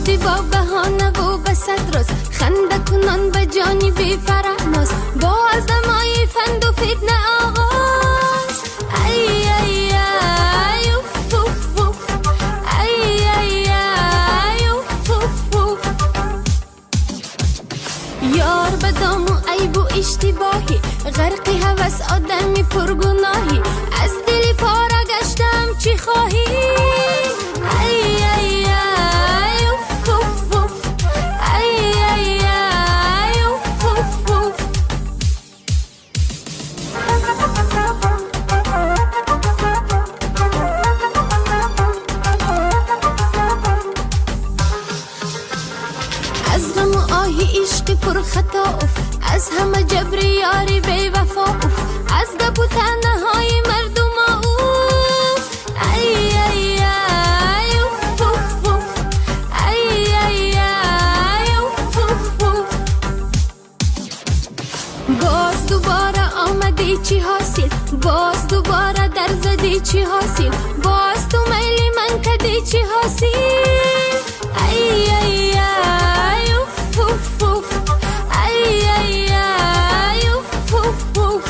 آمدی با بهانه و به صد راز، خنده کنان به جانی بی فرهناز، با از دمای فند و فتنه آغاز. ای ای ای اوف اوف اوف، ای ای ای اوف اوف اوف. یار به دام و عیب و اشتباهی، غرقی هوس آدمی پرگناهی، از دلی پاره گشتم چی خواهی. ای ای ای اوف اوف اوف، ای ای ای اوف اوف اوف. از غم و آهی عشق پر خطا اف، از همه جبر یاری بی وفا اف، از گپ و طعنه های مردم اوف. ای ای ای اوف اوف اوف، ای ای ای اوف اوف اوف. باز دوباره آمدی چی حاصل، باز دوباره در زدی چی حاصل، باز تو میلی من کدی چی حاصل. ای ای ای اوف اوف اوف، ای ای ای اوف اوف اوف.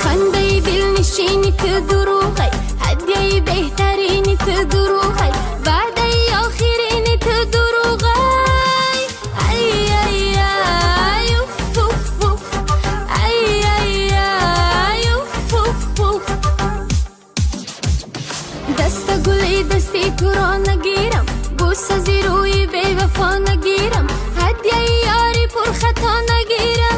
خنده دل نشینی تو دروغی، هدیه بهترینی تو دروغی، وعده آخرینی تو دروغی. ای ای ای اوف اوف اوف، ای ای ای اوف اوف اوف. دست گلی دستی تو را نگیرم، بوس از روی بی وفا نگیرم، هدیه یاری پر خطا نگیرم.